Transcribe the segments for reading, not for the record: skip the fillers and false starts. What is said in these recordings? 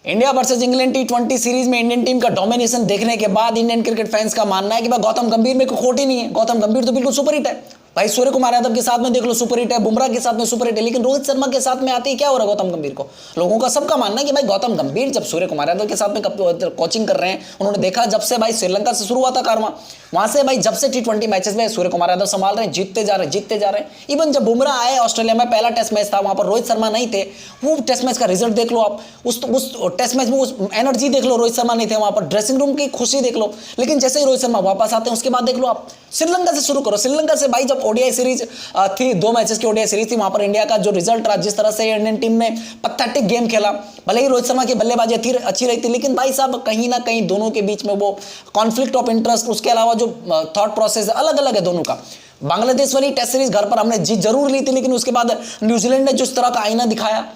India versus England T20 series में Indian team का domination देखने के बाद इंडियन क्रिकेट फैंस का मानना है कि भाई गौतम गंभीर में कोई खोट ही नहीं है। गौतम गंभीर तो बिल्कुल सुपर हिट है भाई। सूर्य कुमार यादव के साथ में देख लो सुपर हिट है, बुमराह के साथ में सुपर हिट है, लेकिन रोहित शर्मा के साथ में आते ही क्या हो रहा है गौतम गंभीर को। लोगों का सबका मानना है कि भाई गौतम गंभीर जब सूर्य कुमार यादव के साथ में कोचिंग कर रहे हैं, उन्होंने देखा जब से भाई श्रीलंका से शुरू हुआ था कारवा, वहां से भाई जब से T20 मैचेस में सूर्य कुमार यादव संभाल रहे हैं, जीतते जा रहे हैं। इवन जब बुमराह आए ऑस्ट्रेलिया में पहला टेस्ट मैच था, वहां पर रोहित शर्मा नहीं थे। वो टेस्ट मैच का रिजल्ट देख लो आप, उस टेस्ट मैच में उस एनर्जी देख लो, रोहित शर्मा नहीं थे वहां पर, ड्रेसिंग रूम की खुशी देख लो। लेकिन जैसे ही रोहित शर्मा वापस आते हैं उसके बाद देख लो आप, श्रीलंका से शुरू करो। श्रीलंका से भाई जब ओडीआई सीरीज थी, 2 मैचेस की ओडीआई सीरीज थी, वहां पर इंडिया का जो रिजल्ट रहा, जिस तरह से इंडियन टीम ने पैथेटिक गेम खेला, भले ही रोहित शर्मा की बल्लेबाजी अच्छी रही थी, लेकिन भाई साहब कहीं ना कहीं दोनों के बीच में वो कॉन्फ्लिक्ट ऑफ इंटरेस्ट, उसके अलावा जो थॉट प्रोसेस अलग अलग है दोनों का। बांग्लादेश वाली टेस्ट सीरीज घर पर हमने जीत जरूर ली थी, लेकिन उसके बाद न्यूजीलैंड ने जिस तरह का आईना दिखाया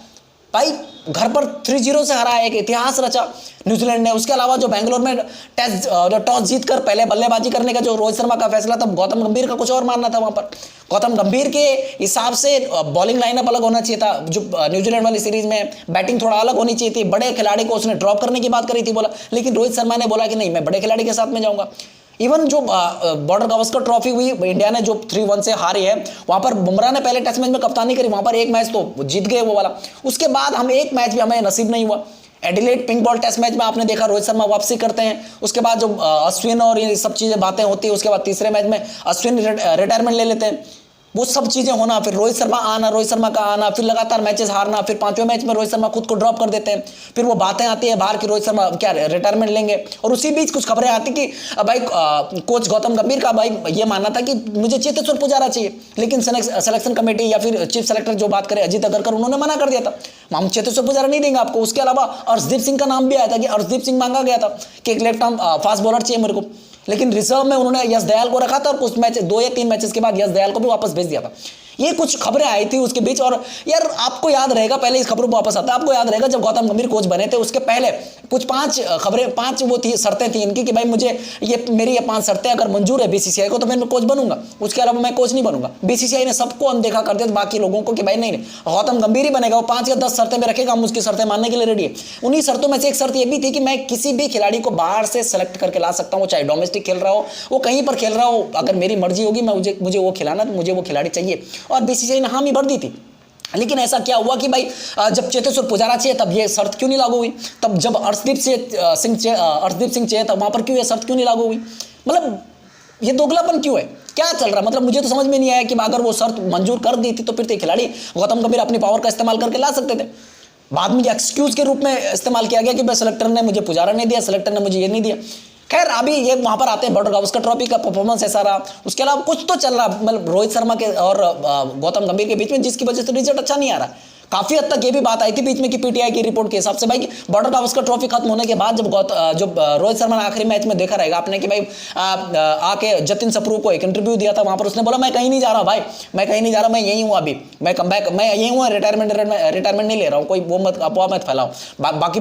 भाई, घर पर 3-0 से हरा, एक इतिहास रचा न्यूजीलैंड ने। उसके अलावा जो बेंगलोर में टॉस जीतकर पहले बल्लेबाजी करने का जो रोहित शर्मा का फैसला था, गौतम गंभीर का कुछ और मानना था वहां पर। गौतम गंभीर के हिसाब से बॉलिंग लाइनअप अलग होना चाहिए था, जो न्यूजीलैंड वाली सीरीज में बैटिंग थोड़ा अलग होनी चाहिए थी। बड़े खिलाड़ी को उसने ड्रॉप करने की बात करी थी, बोला, लेकिन रोहित शर्मा ने बोला कि नहीं, मैं बड़े खिलाड़ी के साथ में जाऊंगा। इवन जो बॉर्डर गावस्कर ट्रॉफी हुई, इंडिया ने जो 3-1 से हारी है, वहां पर बुमराह ने पहले टेस्ट मैच में कप्तानी करी, वहां पर एक मैच तो जीत गए वो वाला। उसके बाद हम एक मैच भी हमें नसीब नहीं हुआ। Adelaide pink ball test match में आपने देखा रोहित शर्मा वापसी करते हैं, उसके बाद जो अश्विन और ये सब चीजें बातें होती है, उसके बाद तीसरे मैच में अश्विन रिटायरमेंट ले लेते हैं। वो सब चीजें होना, फिर रोहित शर्मा आना, रोहित शर्मा का आना, फिर लगातार मैचेस हारना, फिर 5वें मैच में रोहित शर्मा खुद को ड्रॉप कर देते हैं। फिर वो बातें आती है बाहर कि रोहित शर्मा क्या रिटायरमेंट लेंगे, और उसी बीच कुछ खबरें आती कि भाई कोच गौतम गंभीर का भाई ये मानना था कि मुझे चेतेश्वर पुजारा चाहिए, लेकिन सिलेक्शन कमेटी या फिर चीफ सेलेक्टर जो बात करे अजीत अगरकर, उन्होंने मना कर दिया था, हम चेतेश्वर पुजारा नहीं देंगे आपको। उसके अलावा अर्शदीप सिंह का नाम भी आया था कि अर्शदीप सिंह मांगा गया था कि एक लेफ्ट आर्म फास्ट बॉलर चाहिए मेरे को, लेकिन रिजर्व में उन्होंने यश दयाल को रखा था, और कुछ मैच 2 या 3 मैचेस के बाद यश दयाल को भी वापस भेज दिया था। ये कुछ खबरें आई थी उसके बीच। और यार आपको याद रहेगा, पहले इस खबरों पर वापस आता है, आपको याद रहेगा जब गौतम गंभीर कोच बने थे उसके पहले कुछ 5 खबरें, 5 वो थी शर्तें थी इनकी कि भाई मुझे मेरी ये 5 शर्तें अगर मंजूर है बीसीसीआई को तो मैं कोच बनूंगा, उसके अलावा मैं कोच नहीं बनूंगा। बीसीसीआई ने सबको अनदेखा कर दिया बाकी लोगों को कि भाई नहीं गौतम गंभीर ही बनेगा, वो 5 या 10 शर्तें में रखेगा, हम उसकी शर्तें मानने के लिए रेडी है। उन्हीं शर्तों में से एक शर्त ये भी थी कि मैं किसी भी खिलाड़ी को बाहर से सेलेक्ट करके ला सकता हूँ, चाहे डोमेस्टिक खेल रहा हो, वो कहीं पर खेल रहा हो, अगर मेरी मर्जी होगी मैं मुझे वो खिलाना, तो मुझे वो खिलाड़ी चाहिए। और बीसीसीआई ने हामी भर दी थी। लेकिन ऐसा क्या हुआ कि भाई जब चेतेश्वर पुजारा चाहिए तब ये शर्त क्यों नहीं लागू हुई, तब जब अर्शदीप सिंह चाहिए तब वहां पर क्यों ये शर्त क्यों नहीं लागू हुई। मतलब ये दोगलापन क्यों है, क्या चल रहा है, मतलब मुझे तो समझ में नहीं आया कि अगर वो शर्त मंजूर कर दी थी तो फिर तो खिलाड़ी गौतम गंभीर अपनी पावर का इस्तेमाल करके ला सकते थे। बाद में एक्सक्यूज के रूप में इस्तेमाल किया गया कि भाई सेलेक्टर ने मुझे पुजारा नहीं दिया, सेलेक्टर ने मुझे ये नहीं दिया। खैर अभी ये वहां पर आते हैं, बॉर्डर गावस्कर ट्रॉफी का परफॉर्मेंस ऐसा रहा, उसके अलावा कुछ तो चल रहा, मतलब रोहित शर्मा के और गौतम गंभीर के बीच में, जिसकी वजह से रिजल्ट अच्छा नहीं आ रहा। काफी हद तक ये भी बात आई थी बीच में कि पीटीआई की रिपोर्ट के हिसाब से भाई बॉर्डर गावस्कर ट्रॉफी खत्म होने के बाद जब रोहित शर्मा ने आखिरी मैच में देखा रहेगा आपने कि भाई आके जतिन सप्रू को एक इंटरव्यू दिया था, वहां पर उसने बोला मैं कहीं नहीं जा रहा भाई, मैं कहीं नहीं जा रहा, मैं यही हूँ अभी, मैं कमबैक, मैं यही हूँ, रिटायरमेंट नहीं ले रहा हूँ, कोई वो मत अफवाह मत फैलाओ।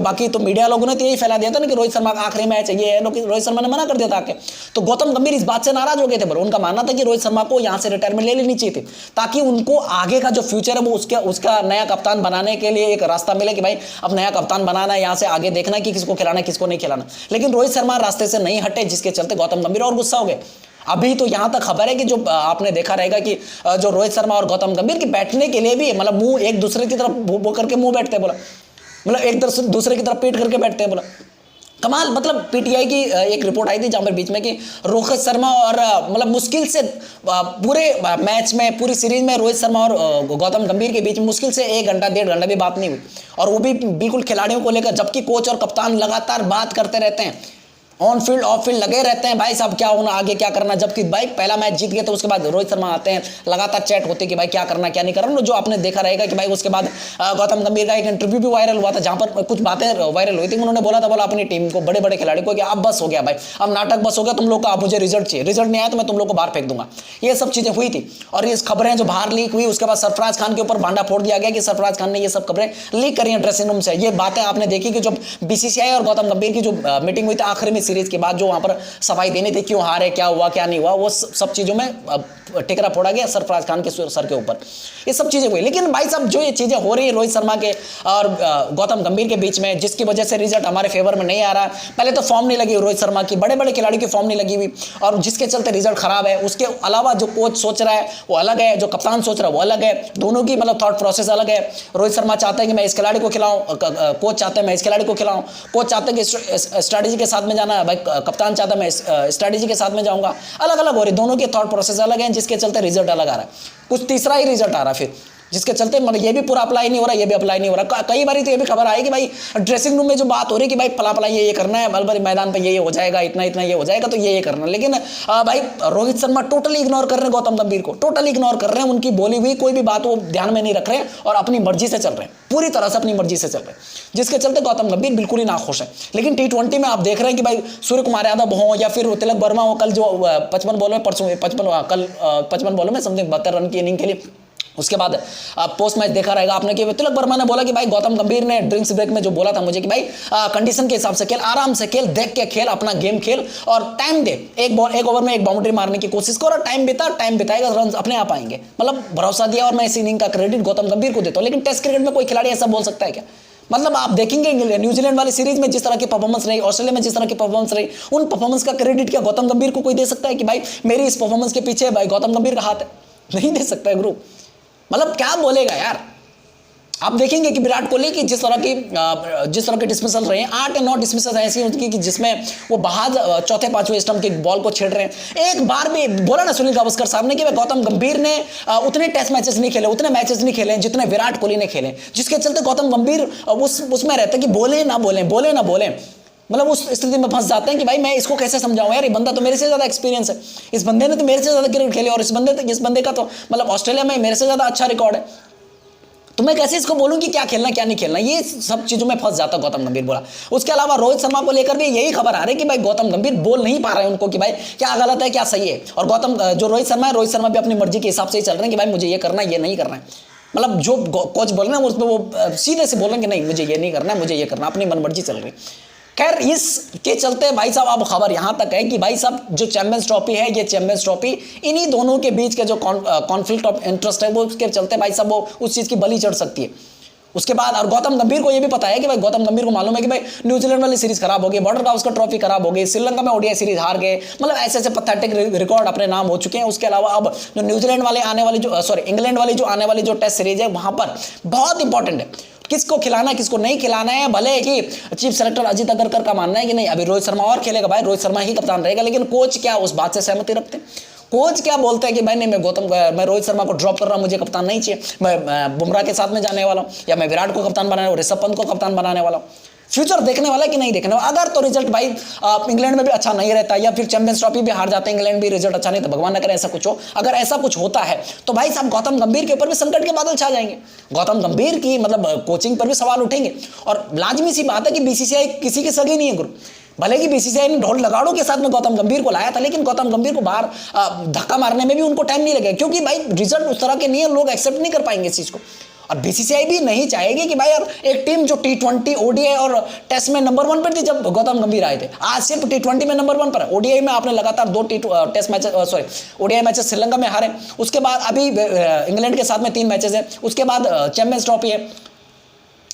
बाकी तो मीडिया लोगों ने तो यही फैला दिया था ना कि रोहित शर्मा का आखिरी मैच है, ये रोहित शर्मा ने मना कर दिया था आके। तो गौतम गंभीर इस बात से नाराज हो गए थे, पर उनका मानना था कि रोहित शर्मा को यहाँ से रिटायरमेंट ले लेनी चाहिए थी, ताकि उनको आगे का जो फ्यूचर है वो उसका नया कप्तान बनाने के लिए एक रास्ता मिले कि भाई अब नया कप्तान बनाना है, यहां से आगे देखना कि किसको खिलाना किसको नहीं खिलाना। लेकिन रोहित शर्मा रास्ते से नहीं हटे, जिसके चलते गौतम गंभीर और गुस्सा हो गए। अभी तो यहां तक खबर है कि जो आपने देखा रहेगा कि जो रोहित शर्मा और गौतम गंभीर की बैठने के लिए भी मतलब मुंह एक दूसरे की तरफ वो करके मुंह बैठते हैं, बोला मतलब एक दूसरे की तरफ पीट करके बैठते हैं, बोला कमाल। मतलब पीटीआई की एक रिपोर्ट आई थी जहां पर बीच में कि रोहित शर्मा और मतलब मुश्किल से पूरे मैच में, पूरी सीरीज में रोहित शर्मा और गौतम गंभीर के बीच में मुश्किल से 1 घंटा 1.5 घंटा भी बात नहीं हुई, और वो भी बिल्कुल खिलाड़ियों को लेकर, जबकि कोच और कप्तान लगातार बात करते रहते हैं, ऑन फील्ड ऑफ फील्ड लगे रहते हैं भाई साहब, क्या होना आगे क्या करना। जबकि भाई पहला मैच जीत गए तो उसके बाद रोहित शर्मा आते हैं, लगातार चैट होती है कि भाई क्या करना क्या नहीं करना। जो आपने देखा रहेगा कि भाई उसके बाद गौतम गंभीर का एक इंटरव्यू भी वायरल हुआ था, जहां पर कुछ बातें वायरल हुई थी। उन्होंने बोला अपनी टीम को, बड़े बड़े खिलाड़ी को कि अब बस हो गया भाई, अब नाटक बस हो गया तुम लोग का, अब मुझे रिजल्ट चाहिए, रिजल्ट नहीं आया तो मैं तुम लोग को बाहर फेंक दूंगा। ये सब चीजें हुई थी, और ये खबरें जो बाहर लीक हुई, उसके बाद सरफराज खान के ऊपर भांडा फोड़ दिया गया कि सरफराज खान ने ये सब खबरें लीक करी हैं ड्रेसिंग रूम से। ये बातें आपने देखी कि जब बीसीसीआई और गौतम गंभीर की जो मीटिंग हुई थी आखिर में सीरीज के बाद, जो वहां पर सफाई देनी थी, क्यों हारे, क्या हुआ क्या नहीं हुआ, वो सब चीजों में टेकरा फोड़ा गया सरफराज खान के सर के ऊपर, ये सब चीजें हुई। लेकिन भाई साहब जो ये चीजें हो रही है रोहित शर्मा के और गौतम गंभीर के बीच में, जिसकी वजह से रिजल्ट हमारे फेवर में नहीं आ रहा है। पहले तो फॉर्म नहीं लगी रोहित शर्मा की, बड़े बड़े खिलाड़ी की फॉर्म नहीं लगी हुई, और जिसके चलते रिजल्ट खराब है। उसके अलावा जो कोच सोच रहा है वो अलग है, जो कप्तान सोच रहा है वो अलग है, दोनों की मतलब थॉट प्रोसेस अलग है। रोहित शर्मा चाहते हैं कि मैं इस खिलाड़ी को खिलाऊं, कोच चाहते हैं मैं इस खिलाड़ी को खिलाऊं, कोच चाहते हैं कि स्ट्रैटेजी के साथ में जाना है, भाई कप्तान चाहता है मैं स्ट्रैटेजी के साथ में जाऊंगा। अलग अलग हो रही, दोनों के थॉट प्रोसेस अलग हैं, जिसके चलते रिजल्ट अलग आ रहा है। कुछ तीसरा ही रिजल्ट आ रहा है फिर, जिसके चलते मतलब ये भी पूरा अप्लाई नहीं हो रहा, ये भी अप्लाई नहीं हो रहा। कई बार तो ये भी खबर आई कि भाई ड्रेसिंग रूम में जो बात हो रही है कि भाई फला ये करना है, बल्कि मैदान पे ये हो जाएगा, इतना ये हो जाएगा, तो ये करना है। लेकिन भाई रोहित शर्मा टोटली इग्नोर कर रहे हैं गौतम गंभीर को, टोटली इग्नोर कर रहे हैं, उनकी बोली हुई कोई भी बात वो ध्यान में नहीं रख रहे हैं और अपनी मर्जी से चल रहे हैं, पूरी तरह से अपनी मर्जी से चल रहे हैं, जिसके चलते गौतम गंभीर बिल्कुल ही नाखुश है। लेकिन T20 में आप देख रहे हैं कि भाई सूर्य कुमार यादव हो या फिर तिलक वर्मा हो, कल जो 55 बॉलों में परसों 55 बॉलों में समथिंग 72 रन की इनिंग के लिए, उसके बाद पोस्ट मैच देखा रहेगा आपने कि तिलक वर्मा ने बोला कि भाई गौतम गंभीर ने ड्रिंक्स ब्रेक में जो बोला था मुझे कि भाई कंडीशन के हिसाब से खेल, आराम से खेल, देख के खेल, अपना गेम खेल और टाइम दे, एक ओवर में एक बाउंड्री मारने की कोशिश करो और टाइम बिताएगा, रन अपने आप आएंगे। मतलब भरोसा दिया और मैं इस इनिंग का क्रेडिट गौतम गंभीर को देता हूं। लेकिन टेस्ट क्रिकेट में कोई खिलाड़ी ऐसा बोल सकता है क्या? मतलब आप देखेंगे न्यूजीलैंड वाली सीरीज में जिस तरह की परफॉर्मेंस रही, ऑस्ट्रेलिया में जिस तरह की परफॉर्मेंस रही, उन परफॉर्मेंस का क्रेडिट क्या गौतम गंभीर को कोई दे सकता है कि भाई मेरी इस परफॉर्मेंस के पीछे भाई गौतम गंभीर का हाथ है? नहीं दे सकता है ग्रुप। मतलब क्या बोलेगा यार। आप देखेंगे कि विराट कोहली की जिस तरह के डिस्मिसल रहे हैं, 8 या 9 डिस्मिसल ऐसी उनकी कि जिसमें वो बाहर चौथे पांचवें स्टंप के बॉल को छेड़ रहे हैं। एक बार भी बोला ना सुनील गावस्कर साहब ने कि गौतम गंभीर ने उतने टेस्ट मैचेस नहीं खेले, उतने मैचेस नहीं खेले जितने विराट कोहली ने खेले, जिसके चलते गौतम गंभीर उसमें रहता है कि बोले ना बोले। मतलब उस स्थिति में फंस जाते हैं कि भाई मैं इसको कैसे समझाऊं यार, ये बंदा तो मेरे से ज्यादा एक्सपीरियंस है, इस बंदे ने तो मेरे से ज्यादा क्रिकेट खेले और इस बंदे का तो मतलब ऑस्ट्रेलिया में मेरे से ज्यादा अच्छा रिकॉर्ड है, तो मैं कैसे इसको बोलूं कि क्या खेलना क्या नहीं खेलना। ये सब चीजों में फंस जाता गौतम गंभीर बोला। उसके अलावा रोहित शर्मा को लेकर भी यही खबर आ रही है कि भाई गौतम गंभीर बोल नहीं पा रहे हैं उनको कि भाई क्या गलत है क्या सही है। और रोहित शर्मा भी अपनी मर्जी के हिसाब से ही चल रहे हैं कि भाई मुझे ये करना है ये नहीं करना है। मतलब जो कोच बोल रहे हैं उस पर वो सीधे से बोल रहे हैं कि नहीं मुझे ये नहीं करना है, मुझे ये करना, अपनी मनमर्जी चल रही है। खैर इसके चलते भाई साहब अब खबर यहां तक है कि भाई साहब जो चैंपियंस ट्रॉफी है, ये चैंपियंस ट्रॉफी इन्हीं दोनों के बीच के जो कॉन्फ्लिक्ट ऑफ इंटरेस्ट है वो उसके चलते भाई साहब वो उस चीज की बलि चढ़ सकती है। उसके बाद और गौतम गंभीर को ये भी पता है कि भाई गौतम गंभीर को मालूम है कि भाई न्यूजीलैंड वाली सीरीज खराब हो गई, बॉर्डर गावस्कर ट्रॉफी खराब हो गई, श्रीलंका में ओडीआई सीरीज हार गए, मतलब ऐसे पैथेटिक रिकॉर्ड अपने नाम हो चुके हैं। उसके अलावा अब जो न्यूजीलैंड वाले आने वाली इंग्लैंड वाली जो आने वाली जो टेस्ट सीरीज है वहां पर बहुत इंपॉर्टेंट है किसको खिलाना है किसको नहीं खिलाना है। भले कि चीफ सेलेक्टर अजीत अगरकर का मानना है कि नहीं अभी रोहित शर्मा और खेलेगा, भाई रोहित शर्मा ही कप्तान रहेगा, लेकिन कोच क्या उस बात से सहमति रखते हैं? कोच क्या बोलते हैं कि भाई नहीं मैं रोहित शर्मा को ड्रॉप कर रहा हूं, मुझे कप्तान नहीं चाहिए, मैं बुमराह के साथ में जाने वाला हूं या मैं विराट को कप्तान बनाने, ऋषभ पंत को कप्तान बनाने वाला हूं। फ्यूचर देखने वाला कि नहीं देखने वाला। अगर तो रिजल्ट भाई इंग्लैंड में भी अच्छा नहीं रहता या फिर चैंपियंस ट्रॉफी भी हार जाते हैं, इंग्लैंड भी रिजल्ट अच्छा नहीं, तो भगवान न करे ऐसा कुछ हो, अगर ऐसा कुछ होता है तो भाई साहब गौतम गंभीर के ऊपर भी संकट के बादल छा जाएंगे। गौतम गंभीर की मतलब कोचिंग पर भी सवाल उठेंगे और लाजमी सी बात है कि बीसीसीआई किसी की सगी नहीं है गुरु। भले कि बीसीसीआई ने ढोल लगाड़ों के साथ में गौतम गंभीर को लाया था, लेकिन गौतम गंभीर को बाहर धक्का मारने में भी उनको टाइम नहीं लगेगा, क्योंकि भाई रिजल्ट उस तरह के नहीं है, लोग एक्सेप्ट नहीं कर पाएंगे इस चीज को। और बीसीसीआई भी नहीं चाहेगी कि भाई यार एक टीम जो T20 ओडीआई और टेस्ट में नंबर 1 पर थी जब गौतम गंभीर आए थे, आज सिर्फ T20 में नंबर 1 पर है। ओडीआई में आपने लगातार 2 test matches ODI matches Sri Lanka में हारे, उसके बाद अभी इंग्लैंड के साथ में 3 मैचेस है, उसके बाद चैंपियंस ट्रॉफी है।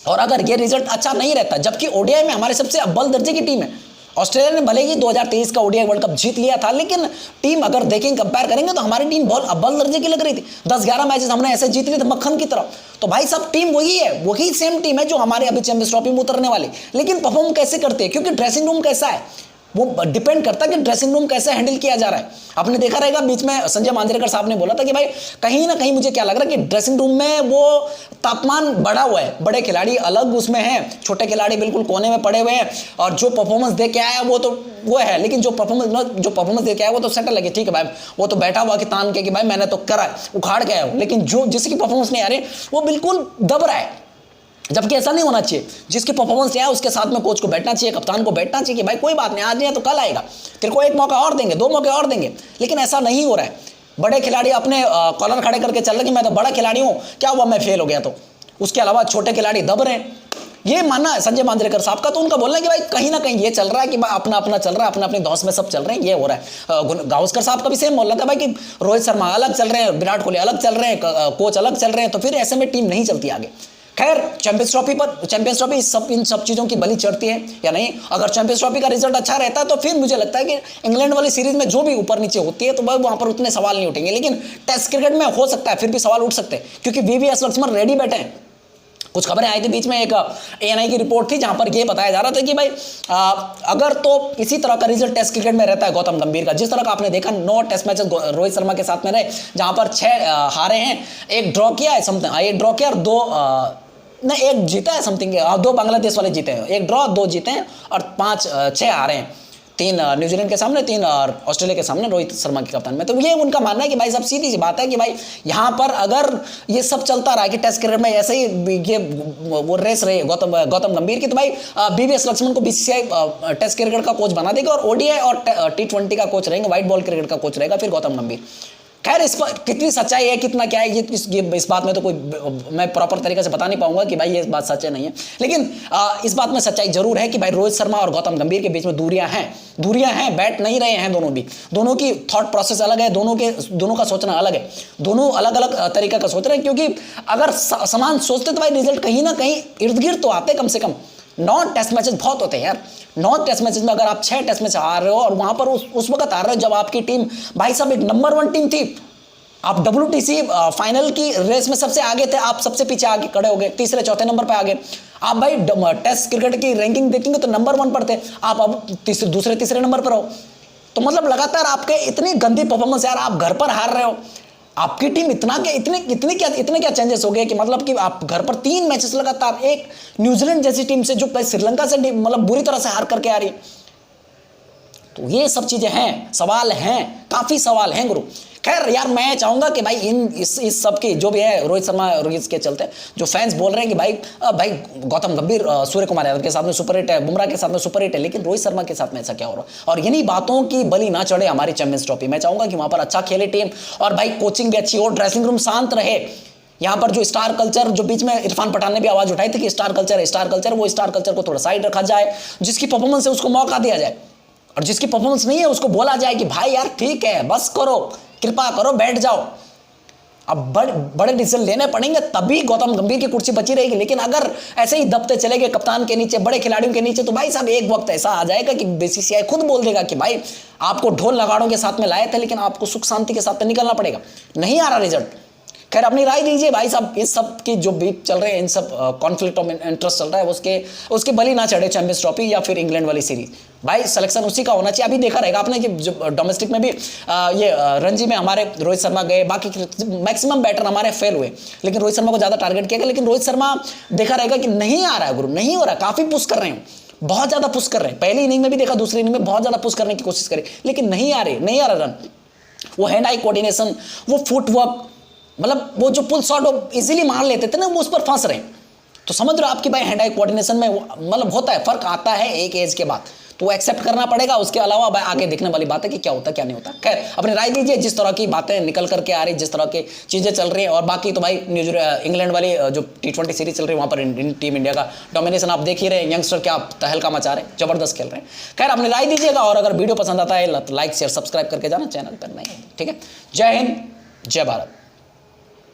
और अगर ये रिजल्ट अच्छा नहीं रहता, जबकि ओडीआई में हमारे सबसे अव्वल दर्जे की टीम है, ऑस्ट्रेलिया ने भले ही 2023 का ओडीआई वर्ल्ड कप जीत लिया था, लेकिन टीम अगर देखेंगे कंपेयर करेंगे तो हमारी टीम बहुत अव्वल दर्जे की लग रही थी। 10-11 मैचेस हमने ऐसे जीत लिए थे मक्खन की तरह। तो भाई सब टीम वही है, वही सेम टीम है जो हमारे अभी चैंपियंस ट्रॉफी में उतरने वाली, लेकिन परफॉर्म कैसे करते हैं, क्योंकि ड्रेसिंग रूम कैसा है वो डिपेंड करता है कि ड्रेसिंग रूम कैसे हैंडल किया जा रहा है। आपने देखा रहेगा बीच में संजय मांजरेकर साहब ने बोला था कि भाई कहीं ना कहीं मुझे क्या लग रहा है कि ड्रेसिंग रूम में वो तापमान बढ़ा हुआ है, बड़े खिलाड़ी अलग उसमें हैं, छोटे खिलाड़ी बिल्कुल कोने में पड़े हुए हैं, और जो परफॉर्मेंस दे के आया वो है, लेकिन जो परफॉर्मेंस दे के आया वो तो सेटल है, ठीक है भाई वो तो बैठा हुआ कि तान के कि भाई मैंने तो करा उखाड़ के आया हूं, लेकिन जो जिसकी परफॉर्मेंस नहीं आ रही वो बिल्कुल दब रहा है। जबकि ऐसा नहीं होना चाहिए, जिसकी परफॉर्मेंस है उसके साथ में कोच को बैठना चाहिए, कप्तान को बैठना चाहिए कि भाई कोई बात नहीं, आज नहीं तो कल आएगा, तेरे को एक मौका और देंगे, 2 मौके और देंगे। लेकिन ऐसा नहीं हो रहा है। बड़े खिलाड़ी अपने कॉलर खड़े करके चल रहे कि मैं तो बड़ा खिलाड़ी हूं, क्या हुआ मैं फेल हो गया तो। उसके अलावा छोटे खिलाड़ी दब रहे हैं। ये मानना है संजय मांजरेकर साहब का, तो उनका बोलना है कि भाई कहीं ना कहीं ये चल रहा है कि भाई अपना अपना चल रहा है, अपने अपने दौस में सब चल रहे हैं, ये हो रहा है। गावस्कर साहब का भी सेम बोलना था भाई कि रोहित शर्मा अलग चल रहे हैं, विराट कोहली अलग चल रहे हैं, कोच अलग चल रहे हैं, तो फिर ऐसे में टीम नहीं चलती आगे। खैर चैंपियंस ट्रॉफी इन सब चीज़ों की बलि चढ़ती है या नहीं। अगर चैंपियंस ट्रॉफी का रिजल्ट अच्छा रहता है तो फिर मुझे लगता है कि इंग्लैंड वाली सीरीज में जो भी ऊपर नीचे होती है तो भाई वहाँ पर उतने सवाल नहीं उठेंगे, लेकिन टेस्ट क्रिकेट में हो सकता है फिर भी सवाल उठ सकते हैं, क्योंकि वीवीएस लक्ष्मण रेडी बैठे हैं। कुछ खबरें आई थी बीच में, एक एएनआई की रिपोर्ट थी जहां पर यह बताया जा रहा था कि भाई अगर तो इसी तरह का रिजल्ट टेस्ट क्रिकेट में रहता है गौतम गंभीर का, जिस तरह का आपने देखा 9 टेस्ट मैचेस रोहित शर्मा के साथ में रहे, जहां पर 6 हारे हैं, एक ड्रॉ किया है समथिंग, एक ड्रॉ किया और 2 नहीं एक जीता है समथिंग, 2 बांग्लादेश वाले जीते हैं, एक ड्रॉ 2 जीते हैं और 6 हारे हैं, 3 न्यूजीलैंड के सामने, 3 और ऑस्ट्रेलिया के सामने रोहित शर्मा की कप्तान में। तो ये उनका मानना है कि भाई साहब सीधी सी बात है कि भाई यहाँ पर अगर ये सब चलता रहा कि टेस्ट क्रिकेट में ऐसे ही ये वो रेस रही गौतम गंभीर की, तो भाई वीवीएस लक्ष्मण को बीसीसीआई टेस्ट क्रिकेट का कोच बना देगा और ओडीआई और T20 का कोच रहेंगे, व्हाइट बॉल क्रिकेट का कोच रहेगा फिर गौतम गंभीर। खैर इस पर कितनी सच्चाई है कितना क्या है इस बात में तो कोई मैं प्रॉपर तरीके से बता नहीं पाऊंगा कि भाई ये बात सच है नहीं है, लेकिन इस बात में सच्चाई जरूर है कि भाई रोहित शर्मा और गौतम गंभीर के बीच में दूरियां हैं, बैठ नहीं रहे हैं दोनों भी, दोनों की थॉट प्रोसेस अलग है, दोनों का सोचना अलग है, दोनों अलग अलग तरीका का सोच रहे हैं, क्योंकि अगर समान सोचते तो भाई रिजल्ट कहीं ना कहीं इर्द गिर्द तो आते, कम से कम 9 टेस्ट मैचेस बहुत होते हैं यार। 9 टेस्ट मैचेस में अगर आप 6 टेस्ट मैच हार रहे हो और वहां पर उस वक्त हार रहे हो जब आपकी टीम भाई साहब एक नंबर 1 टीम थी, आप WTC फाइनल की रेस में सबसे आगे थे, आप सबसे पीछे आगे खड़े हो गए, तीसरे चौथे नंबर पे आ गए। आप भाई टेस्ट क्रिकेट की रैंकिंग देखेंगे तो नंबर 1 पर थे, आप अब दूसरे तीसरे नंबर पर हो। तो मतलब लगातार आपके इतनी गंदी परफॉर्मेंस यार, आप घर पर हार रहे हो, आपकी टीम इतने क्या चेंजेस हो गए कि मतलब कि आप घर पर 3 मैचेस लगातार एक न्यूजीलैंड जैसी टीम से जो श्रीलंका से मतलब बुरी तरह से हार करके आ रही है। तो ये सब चीजें हैं, सवाल हैं, काफी सवाल हैं गुरु। खैर यार मैं चाहूंगा कि भाई इस सब की जो भी है रोहित शर्मा रोहित के चलते जो फैंस बोल रहे हैं कि भाई गौतम गंभीर सूर्य कुमार यादव के साथ में सुपर हिट है, बुमराह के साथ में सुपर हिट है, लेकिन रोहित शर्मा के साथ में ऐसा क्या हो रहा है, और इन्हीं बातों की बलि ना चढ़े हमारी चैंपियंस ट्रॉफी। मैं चाहूंगा कि वहां पर अच्छा खेले टीम और भाई कोचिंग भी अच्छी हो, ड्रेसिंग रूम शांत रहे। यहाँ पर जो स्टार कल्चर, जो बीच में इरफान पठान ने भी आवाज उठाई थी कि स्टार कल्चर वो स्टार कल्चर को थोड़ा साइड रखा जाए, जिसकी परफॉर्मेंस है उसको मौका दिया जाए और जिसकी परफॉर्मेंस नहीं है उसको बोला जाए कि भाई यार ठीक है, बस करो, कृपा करो, बैठ जाओ। अब बड़े डिसीजन लेने पड़ेंगे तभी गौतम गंभीर की कुर्सी बची रहेगी, लेकिन अगर ऐसे ही दबते चले गए कप्तान के नीचे, बड़े खिलाड़ियों के नीचे, तो भाई साहब एक वक्त ऐसा आ जाएगा कि बीसीसीआई खुद बोल देगा कि भाई आपको ढोल नगाड़ों के साथ में लाए थे लेकिन आपको सुख शांति के साथ में निकलना पड़ेगा, नहीं आ रहा रिजल्ट। खैर अपनी राय दीजिए भाई साहब, इस सब की जो बीट चल रहे हैं, इन सब कॉन्फ्लिक्ट ऑफ इंटरेस्ट चल रहा है उसके बलि ना चढ़े चैंपियंस ट्रॉफी या फिर इंग्लैंड वाली सीरीज। भाई सिलेक्शन उसी का होना चाहिए। अभी देखा रहेगा आपने कि जो डोमेस्टिक में भी ये रणजी में हमारे रोहित शर्मा गए, बाकी मैक्सिमम बैटर हमारे फेल हुए, लेकिन रोहित शर्मा को ज़्यादा टारगेट किया गया, लेकिन रोहित शर्मा देखा रहेगा कि नहीं आ रहा है गुरु, नहीं हो रहा, काफ़ी पुश कर रहे हैं, बहुत ज़्यादा पुश कर रहे हैं। पहली इनिंग में भी देखा, दूसरी इनिंग में बहुत ज़्यादा पुश करने की कोशिश करी, लेकिन नहीं आ रहा रन। वो हैंड आई कोऑर्डिनेशन, वो फुटवर्क, मतलब वो जो पुल शॉट वो इजीली मार लेते थे ना, वो उस पर फंस रहे हैं। तो समझ रहे हो आपकी भाई हैंड आई कोऑर्डिनेशन में मतलब होता है, फर्क आता है एक एज के बाद, तो वो एक्सेप्ट करना पड़ेगा। उसके अलावा भाई आगे देखने वाली बात है कि क्या होता क्या नहीं होता। खैर अपनी राय दीजिए, जिस तरह की बातें निकल करके आ रही, जिस तरह की चीज़ें चल रही हैं, और बाकी तो भाई इंग्लैंड वाली जो T20 सीरीज चल रही है वहाँ पर टीम इंडिया का डोमिनेशन आप देख ही रहे हैं, यंगस्टर क्या तहलका मचा रहे हैं, जबरदस्त खेल रहे हैं। खैर अपनी राय दीजिएगा, और अगर वीडियो पसंद आता है तो लाइक शेयर सब्सक्राइब करके जाना, चैनल पर नहीं। ठीक है, जय हिंद, जय भारत।